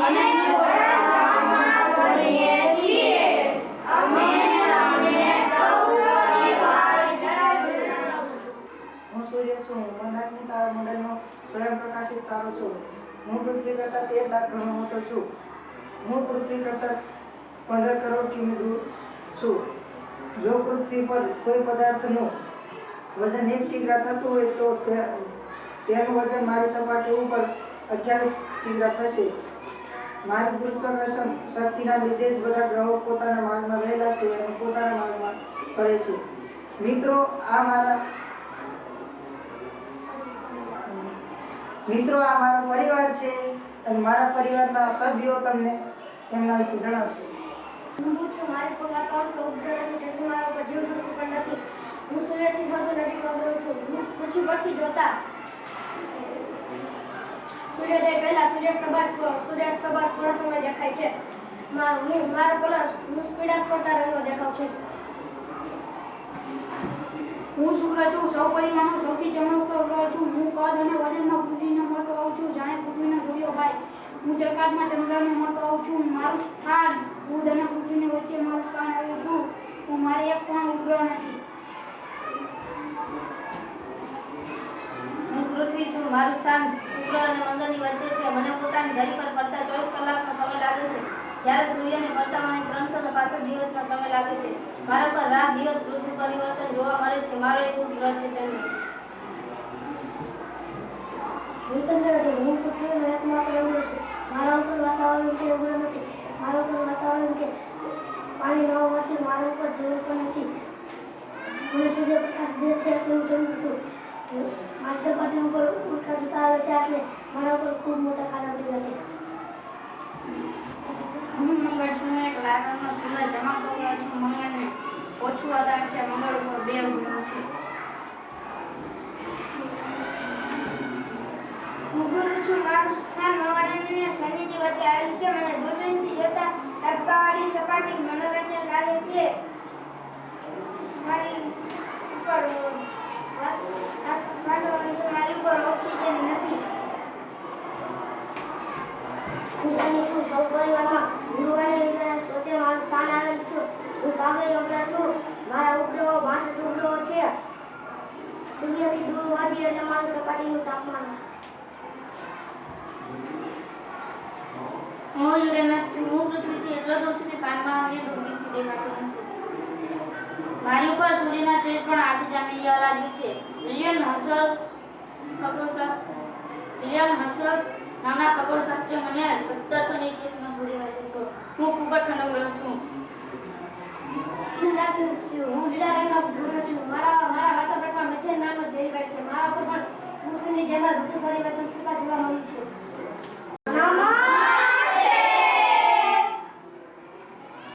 હું સૂર્ય છું. મંદાકની તારા મંડળનો સ્વયં પ્રકાશિત તારો છું. હું પૃથ્વી કરતાં 13 લાખ ગણો મોટો છું. હું પૃથ્વી કરતાં 15 કરોડ કિમી દૂર છું. જો પૃથ્વી પર કોઈ પદાર્થનું વજન 1 કિગ્રા થતું હોય તો તેનું વજન મારી સપાટી ઉપર 28 કિગ્રા થશે. મારી ગુરુત્વાકર્ષણ શક્તિના લીધે જ બધા ગ્રહો પોતાના માર્ગમાં રહેલા છે અને પોતાના માર્ગમાં ફરે છે. મિત્રો, આ મારો પરિવાર છે અને મારા પરિવારના સભ્યો તમને એમના વિશે જણાવશે. હું છું મારી પર વાતાવરણ ઉપગ્રહ નથી, તેથી મારા પર જીવસૃષ્ટિ પણ નથી. હું સૂર્યથી સૌથી નજીકનો ગ્રહ છું. હું પૃથ્વી પરથી જોતા સૂર્યોદય પહેલા સૂર્યાસ્ત બાદ થોડા સમય દેખાય છે. મારો કલર હું પીળાશ પડતા રંગનો દેખાવ છું. હું શુક્ર છું. સૌ પરિવારનો સૌથી ચમકતો ગ્રહ છું. હું કદ અને વજનમાં પૃથ્વીને મળતો આવું છું, જાણે પૃથ્વીનો જોડિયો ભાઈ. હું ચરકાટમાં ચંદ્રને મળતો આવું છું. મારું સ્થાન બુધ અને પૃથ્વીની વચ્ચે મારું સ્થાન આવ્યું છું. હું મારી એક પણ ઉપગ્રહ નથી. હું પૃથ્વી છું. મારું સ્થાન શુક્ર અને મંગળની વચ્ચે છે. મને પોતાની ધરી પર ફરતા 24 કલાકનો સમય લાગે છે, જ્યારે સૂર્યને ફરતા મને 365 દિવસનો સમય લાગે છે. મારા પર રાત દિવસ ઋતુ પરિવર્તન જોવા મળે છે. મારો એક ગ્રહ છે ચંદ્ર. હું ચંદ્ર છું. હું પૃથ્વીનો એકમાત્ર ગ્રહ છું. મારા ઉપર વાતાવરણ કે ઉગ્ર નથી. મારા ઉપર વાતાવરણ કે પાણી ન હોવાથી મારા ઉપર જીવન પણ નથી. મને સૂર્યપ્રકાશ દે છે એટલે હું ચમકું છું. મારી સપાટી ઉપર ઉલ્કા જતા આવે છે એટલે મારા ઉપર ખૂબ મોટા કાળા પડ્યા છે. હું મંગળ છું. એક લાલ રંગનો સુંદર ચમકતો ગ્રહ છું. મંગળને ઓછું આધાર છે. મંગળ ઉપર 2 ઉપગ્રહ છે. હું ગુરુ છું. મારું સ્થાન મંગળ અને શનિની વચ્ચે આવેલું છે. મને દૂરબીનથી જોતા ટપકાવાળી સપાટી મનોરંજન લાગે છે. મારી ઉપર ઓક્સિજન નથી. હું શનિ છું. સૌ પરિવારમાં ગુરુ અને યુરેનસ વચ્ચે મારું સ્થાન આવેલું છું. હું પાગળી ઉપગ્રહ છું. મારા ઉપગ્રહો 62 ઉપગ્રહો છે. સૂર્યથી દૂર હોવાથી એટલે મારું સપાટીનું તાપમાન. હું યુરેનસ છું. હું પૃથ્વીથી એટલો દૂર છું કે સાંજમાં અમને દૂરબીનથી દેખાતું નથી. મારી ઉપર સૂર્યના તેજ પણ આશી ચાંદની અલાદી છે. વિલિયમ હર્શલ નામના ખગોળશાસ્ત્રીએ મને 1721માં સૂર્ય આપ્યો. હું ખૂબ જ ઠંડો ગ્રહ છું. હું લીલા રંગનો ગ્રહ છું. મારા વાતાવરણમાં મિથેન નામનો ઝેરી વાયુ છે. મારા ઉપર પણ પૃથ્વીની જેમ ઋતુ પરિવર્તન થતા જોવા મળે છે.